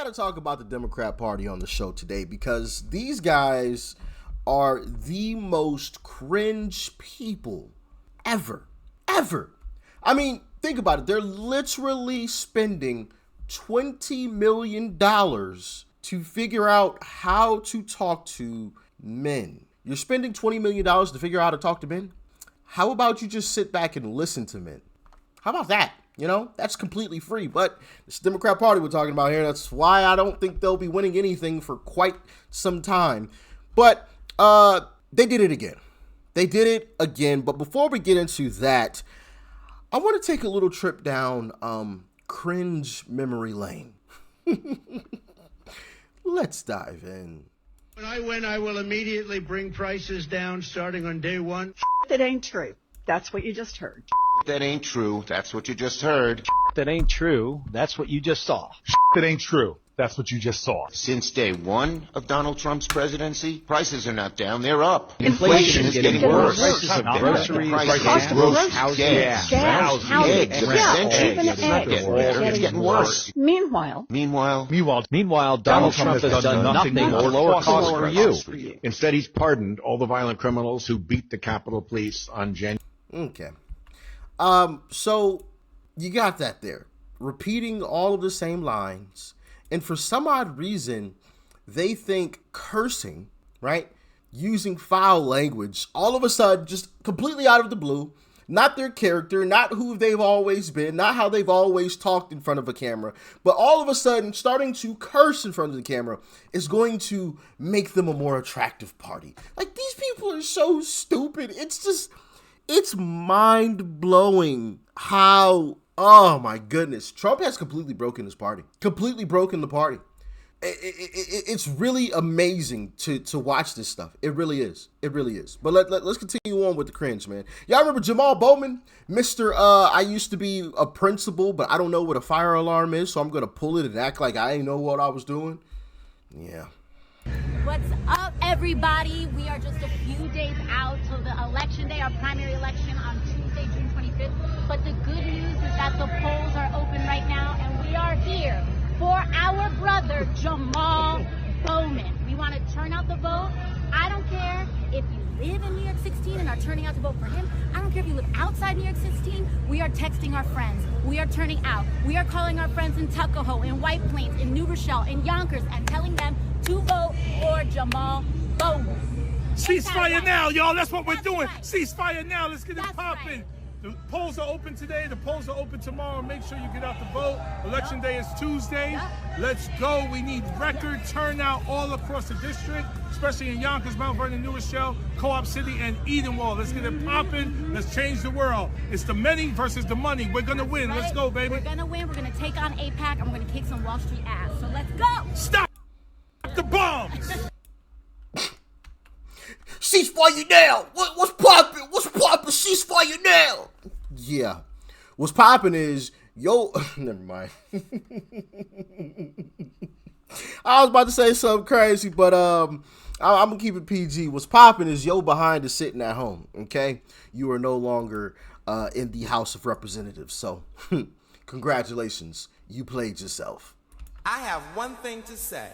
got to talk about the Democrat Party on the show today because these guys are the most cringe people ever. I mean, think about it. They're literally spending $20 million to figure out how to talk to men. You're spending $20 million to figure out how to talk to men? How about you just sit back and listen to men? How about that? You know, that's completely free. But this Democrat Party we're talking about here, that's why I don't think they'll be winning anything for quite some time. But they did it again. But before we get into that, I want to take a little trip down cringe memory lane. Let's dive in. When I win, I will immediately bring prices down starting on day one. That ain't true. That's what you just heard. That ain't true. That's what you just heard. That ain't true. That's what you just saw. That ain't true. That's what you just saw. Since day one of Donald Trump's presidency, prices are not down, they're up. Inflation is getting worse. Prices of Groceries, cost of gas, gas, eggs, it's getting worse. Meanwhile, Donald Trump has done nothing to lower costs for you. Instead, he's pardoned all the violent criminals who beat the Capitol Police on January. Okay. So you got that there. Repeating all of the same lines. And for some odd reason, they think cursing, right? Using foul language, all of a sudden, just completely out of the blue, not their character, not who they've always been, not how they've always talked in front of a camera, but all of a sudden starting to curse in front of the camera is going to make them a more attractive party. Like, these people are so stupid. It's mind-blowing how, oh my goodness, Trump has completely broken his party. Completely broken the party. It's really amazing to watch this stuff. It really is. But let's continue on with the cringe, man. Y'all remember Jamal Bowman? Mr. I used to be a principal, but I don't know what a fire alarm is, so I'm going to pull it and act like I didn't know what I was doing. Yeah. What's up, everybody? We are just a few days out till the election day, our primary election on Tuesday, June 25th. But the good news is that the polls are open right now, and we are here for our brother, Jamal Bowman. We want to turn out the vote. I don't care if you live in New York 16 and are turning out to vote for him. I don't care if you live outside New York 16. We are texting our friends. We are turning out. We are calling our friends in Tuckahoe, in White Plains, in New Rochelle, in Yonkers, and telling them to vote for Jamal Bowman. Ceasefire now, y'all. That's what we're doing. Right. Ceasefire now. Let's get it popping. Right. The polls are open today. The polls are open tomorrow. Make sure you get out to vote. Election day is Tuesday. Let's go. We need record turnout all across the district, especially in Yonkers, Mount Vernon, New Rochelle, Co-op City, and Edenwald. Let's get it popping. Let's change the world. It's the many versus the money. We're going to win. Right. Let's go, baby. We're going to win. We're going to take on AIPAC, and we're going to kick some Wall Street ass. So let's go. Stop the bombs. Ceasefire now! What's poppin'? Ceasefire now! Yeah. What's poppin' is, yo, never mind. I was about to say something crazy, but I'm gonna keep it PG. What's poppin' is yo behind is sitting at home, okay? You are no longer in the House of Representatives, so congratulations. You played yourself. I have one thing to say.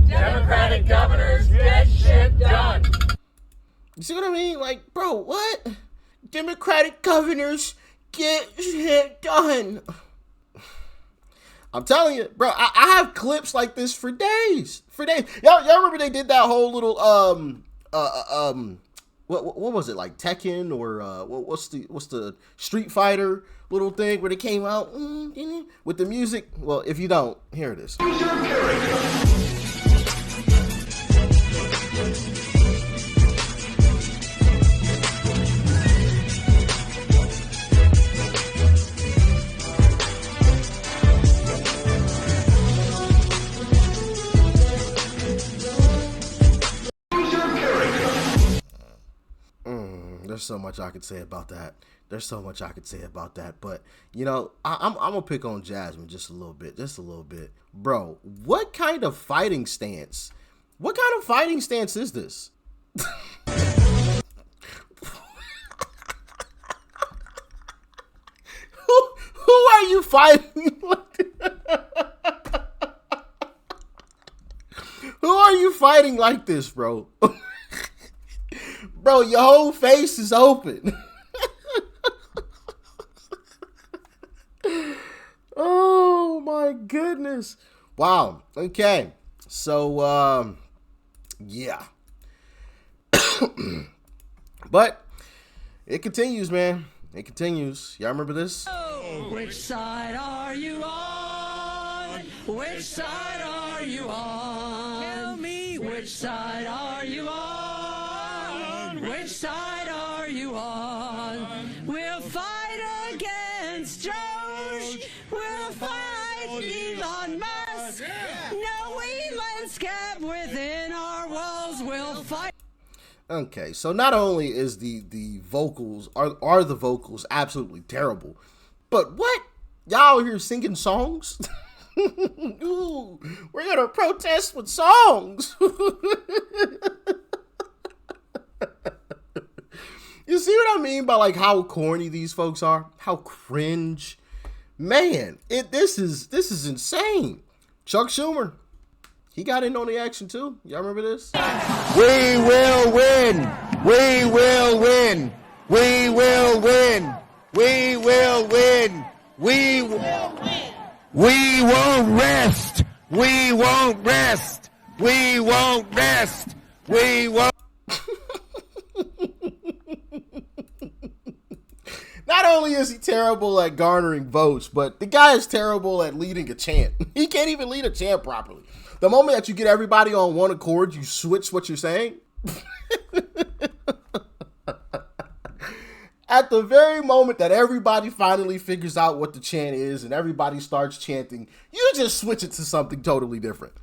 Democratic governors get shit done. You see what I mean? Like, bro, what? Democratic governors get shit done. I'm telling you, bro, I have clips like this for days. Y'all remember they did that whole little, what was it, like Tekken or, what's the Street Fighter little thing where they came out with the music? Well, if you don't, here it is. There's so much I could say about that. But, you know, I'm going to pick on Jasmine just a little bit. Bro, what kind of fighting stance is this? who are you fighting? you fighting like this, bro? Bro, your whole face is open. Oh my goodness. Wow. Okay. So yeah. But it continues, man. It continues. Y'all remember this? Oh, which side are you on? Which side are you on? Tell me, which side are you on? Which side are you on? We'll fight against George. We'll fight Elon Musk. No Elon's kept within our walls. We'll fight. Okay, so not only is the vocals are the vocals absolutely terrible, but what? Y'all here singing songs? Ooh, we're gonna protest with songs. You see what I mean by like how corny these folks are? How cringe. Man, this is insane. Chuck Schumer, he got in on the action too. Y'all remember this? We will win. We will win. We will win. We will win. We will win. We won't rest. We won't rest. We won't rest. We won't. Not only is he terrible at garnering votes, but the guy is terrible at leading a chant. He can't even lead a chant properly. The moment that you get everybody on one accord, you switch what you're saying. At the very moment that everybody finally figures out what the chant is and everybody starts chanting, you just switch it to something totally different.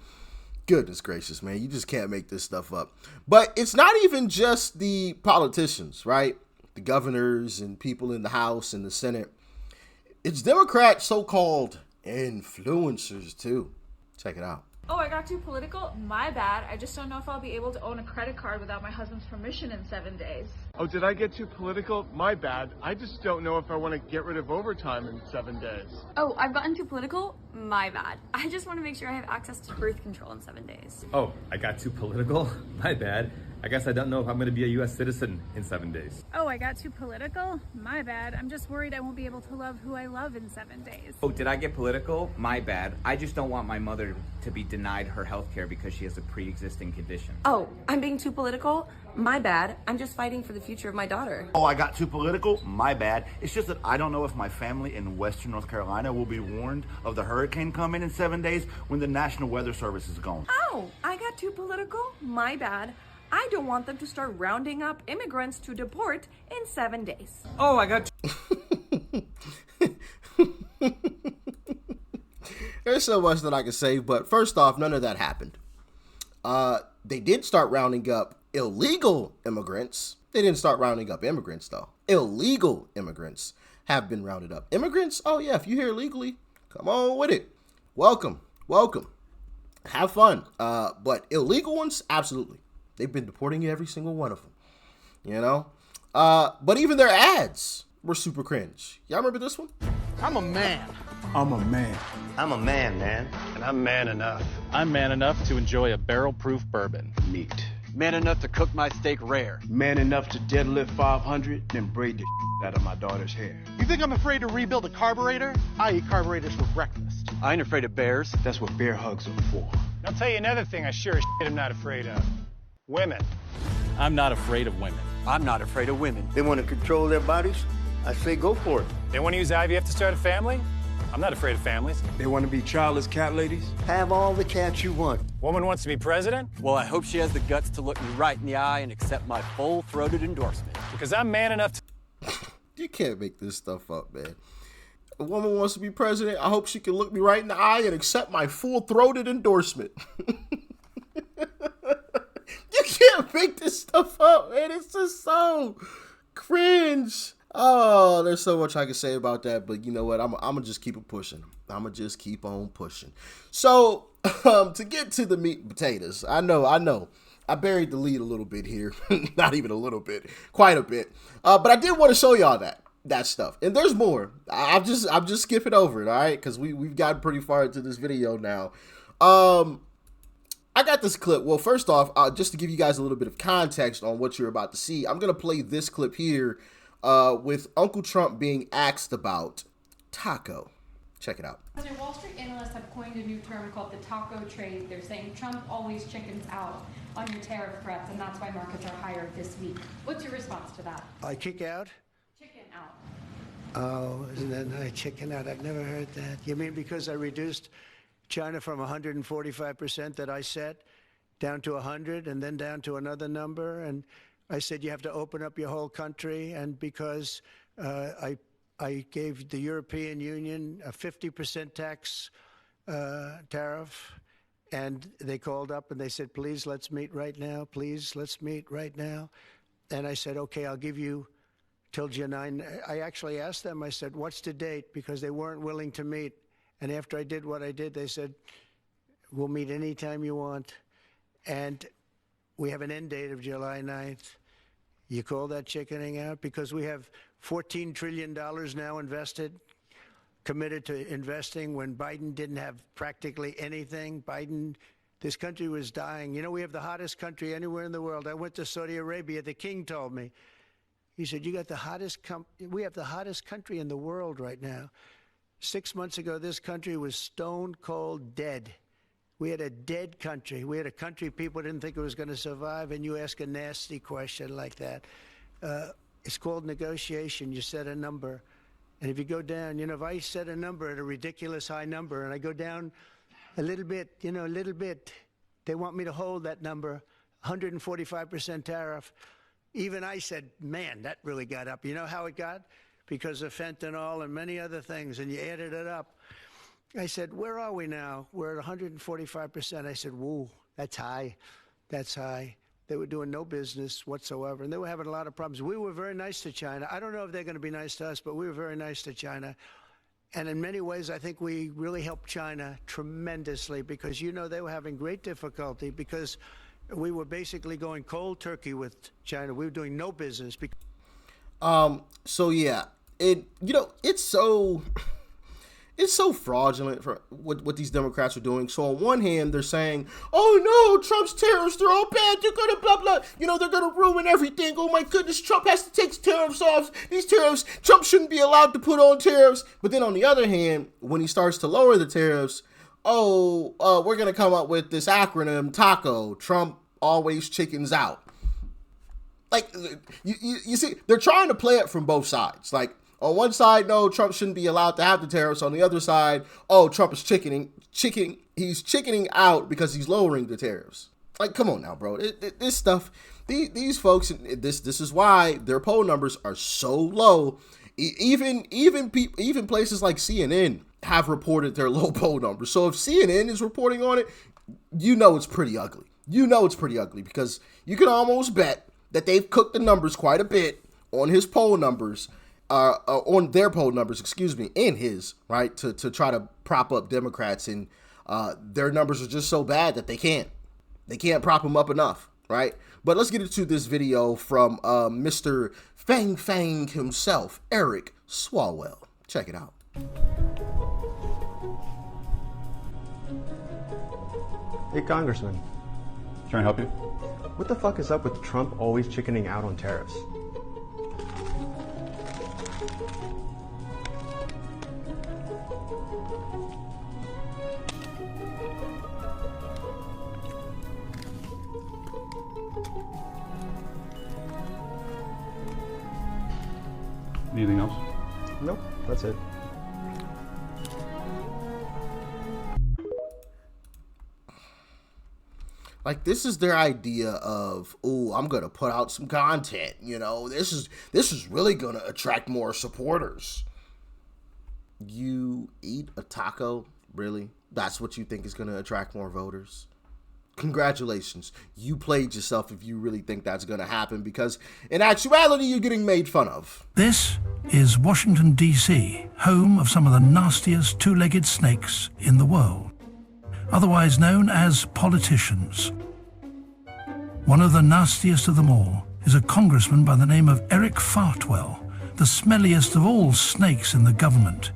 Goodness gracious, man. You just can't make this stuff up. But it's not even just the politicians, right? The governors and people in the House and the Senate. It's Democrat so-called influencers too. Check it out. Oh, I got too political? My bad. I just don't know if I'll be able to own a credit card without my husband's permission in 7 days. Oh, did I get too political? My bad. I just don't know if I want to get rid of overtime in 7 days. Oh, I've gotten too political? My bad. I just want to make sure I have access to birth control in 7 days. Oh, I got too political? My bad. I guess I don't know if I'm going to be a U.S. citizen in 7 days. Oh, I got too political? My bad. I'm just worried I won't be able to love who I love in 7 days. Oh, did I get political? My bad. I just don't want my mother to be denied her health care because she has a pre-existing condition. Oh, I'm being too political? My bad. I'm just fighting for the future of my daughter. Oh, I got too political? My bad. It's just that I don't know if my family in Western North Carolina will be warned of the hurricane coming in 7 days when the National Weather Service is gone. Oh, I got too political? My bad. I don't want them to start rounding up immigrants to deport in 7 days. Oh, I got There's so much that I can say, but first off, none of that happened. They did start rounding up illegal immigrants. They didn't start rounding up immigrants, though. Illegal immigrants have been rounded up. Immigrants, oh yeah, if you're here legally, come on with it. Welcome, welcome. Have fun. But illegal ones, absolutely. They've been deporting every single one of them, you know? But even their ads were super cringe. Y'all remember this one? I'm a man. I'm a man. I'm a man. And I'm man enough. I'm man enough to enjoy a barrel-proof bourbon. Meat. Man enough to cook my steak rare. Man enough to deadlift 500, then braid the out of my daughter's hair. You think I'm afraid to rebuild a carburetor? I eat carburetors for breakfast. I ain't afraid of bears. That's what bear hugs are for. I'll tell you another thing I sure as shit am not afraid of. Women. I'm not afraid of women. I'm not afraid of women. They want to control their bodies? I say go for it. They want to use IVF to start a family? I'm not afraid of families. They want to be childless cat ladies? Have all the cats you want. Woman wants to be president? Well, I hope she has the guts to look me right in the eye and accept my full-throated endorsement. Because I'm man enough to... You can't make this stuff up, man. A woman wants to be president. I hope she can look me right in the eye and accept my full-throated endorsement. You can't make this stuff up, man. It's just so cringe. Oh, there's so much I can say about that, but you know what? I'm gonna just keep it pushing. I'm gonna just keep on pushing. So, to get to the meat and potatoes, I know. I buried the lead a little bit here. Not even a little bit, quite a bit. But I did want to show y'all that stuff. And there's more. I'm just skipping over it, all right? Because we've gotten pretty far into this video now. I got this clip. Well, first off, just to give you guys a little bit of context on what you're about to see, I'm going to play this clip here with Uncle Trump being asked about taco. Check it out. Wall Street analysts have coined a new term called the taco trade. They're saying Trump always chickens out on your tariff threats, and that's why markets are higher this week. What's your response to that? I kick out? Chicken out. Oh, isn't that nice? Chicken out. I've never heard that. You mean because I reduced China from 145% that I set down to 100 and then down to another number? And I said you have to open up your whole country, and because I gave the European Union a 50% tax tariff, and they called up and they said, please, let's meet right now. Please, let's meet right now. And I said, okay, I'll give you till July 9. I actually asked them, I said, what's the date? Because they weren't willing to meet. And after I did what I did, they said, we'll meet anytime you want. And we have an end date of July 9th. You call that chickening out? Because we have $14 trillion now invested, committed to investing when Biden didn't have practically anything. This country was dying. You know, we have the hottest country anywhere in the world. I went to Saudi Arabia. The king told me. He said, you got the hottest we have the hottest country in the world right now. 6 months ago, this country was stone cold dead. We had a dead country. We had a country people didn't think it was going to survive, and you ask a nasty question like that. It's called negotiation. You set a number. And if you go down, you know, if I set a number at a ridiculous high number and I go down a little bit, you know, a little bit, they want me to hold that number, 145% tariff. Even I said, man, that really got up. You know how it got? Because of fentanyl and many other things, and you added it up. I said, where are we now? We're at 145%. I said, whoa, that's high. That's high. They were doing no business whatsoever, and they were having a lot of problems. We were very nice to China. I don't know if they're going to be nice to us, but we were very nice to China. And in many ways, I think we really helped China tremendously because, you know, they were having great difficulty because we were basically going cold turkey with China. We were doing no business. So yeah, it's so fraudulent for what these Democrats are doing. So on one hand, they're saying, oh no, Trump's tariffs, they're all bad. They're going to blah, blah. You know, they're going to ruin everything. Oh my goodness, Trump has to take tariffs off. These tariffs, Trump shouldn't be allowed to put on tariffs. But then on the other hand, when he starts to lower the tariffs, we're going to come up with this acronym, TACO, Trump always chickens out. Like, you see, they're trying to play it from both sides. Like, on one side, no, Trump shouldn't be allowed to have the tariffs. On the other side, oh, Trump is he's chickening out because he's lowering the tariffs. Like, come on now, bro. This stuff, these folks, this is why their poll numbers are so low. Even places like CNN have reported their low poll numbers. So if CNN is reporting on it, you know it's pretty ugly. You know it's pretty ugly because you can almost bet that they've cooked the numbers quite a bit on his poll numbers. On their poll numbers, in his, right, to try to prop up Democrats, and their numbers are just so bad that they can't prop them up enough, right? But let's get into this video from Mr. Fang Fang himself, Eric Swalwell. Check it out. Hey, Congressman. Trying to help you? What the fuck is up with Trump always chickening out on tariffs? Anything else? Nope, that's it. Like, this is their idea of, oh, I'm gonna put out some content. You know, this is really gonna attract more supporters. You eat a taco, really? That's what you think is gonna attract more voters? Congratulations, you played yourself if you really think that's gonna happen, because in actuality, you're getting made fun of. This is Washington, D.C., home of some of the nastiest two-legged snakes in the world, otherwise known as politicians. One of the nastiest of them all is a congressman by the name of Eric Fartwell, the smelliest of all snakes in the government.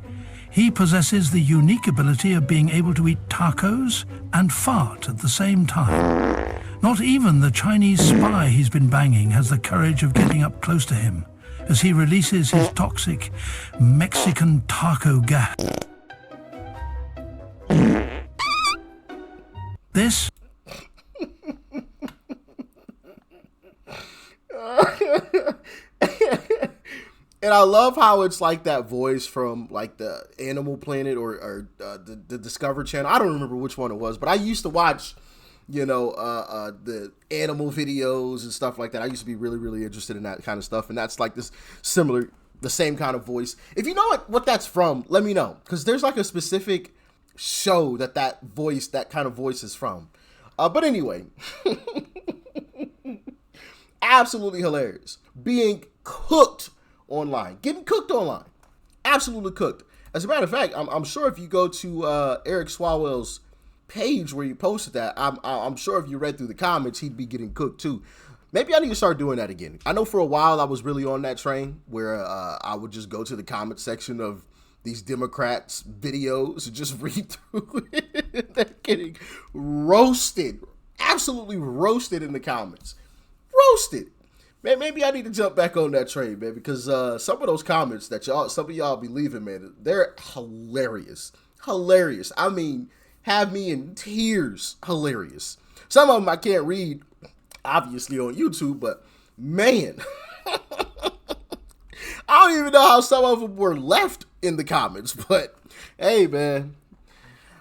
He possesses the unique ability of being able to eat tacos and fart at the same time. Not even the Chinese spy he's been banging has the courage of getting up close to him as he releases his toxic Mexican taco gas. This and I love how it's like that voice from like the Animal Planet or the Discovery Channel. I don't remember which one it was, but I used to watch, you know, the animal videos and stuff like that. I used to be really, really interested in that kind of stuff. And that's like this similar, the same kind of voice. If you know what that's from, let me know. Because there's like a specific show that kind of voice is from. But anyway, absolutely hilarious. Being cooked online, getting cooked online, absolutely cooked. As a matter of fact, I'm sure if you go to Eric Swalwell's page where you posted that, I'm sure if you read through the comments, he'd be getting cooked too. Maybe I need to start doing that again. I know for a while I was really on that train where I would just go to the comment section of these Democrats' videos and just read through it. They're getting roasted, absolutely roasted in the comments. Roasted. Man, maybe I need to jump back on that train, man, because some of those comments that some of y'all be leaving, man, they're hilarious. Hilarious. I mean, have me in tears. Hilarious. Some of them I can't read, obviously, on YouTube, but man, I don't even know how some of them were left in the comments, but hey, man,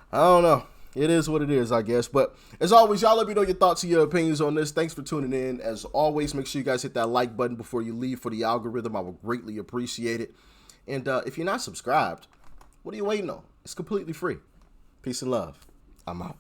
I don't know. It is what it is, I guess. But as always, y'all let me know your thoughts and your opinions on this. Thanks for tuning in. As always, make sure you guys hit that like button before you leave for the algorithm. I would greatly appreciate it. And if you're not subscribed, what are you waiting on? It's completely free. Peace and love. I'm out.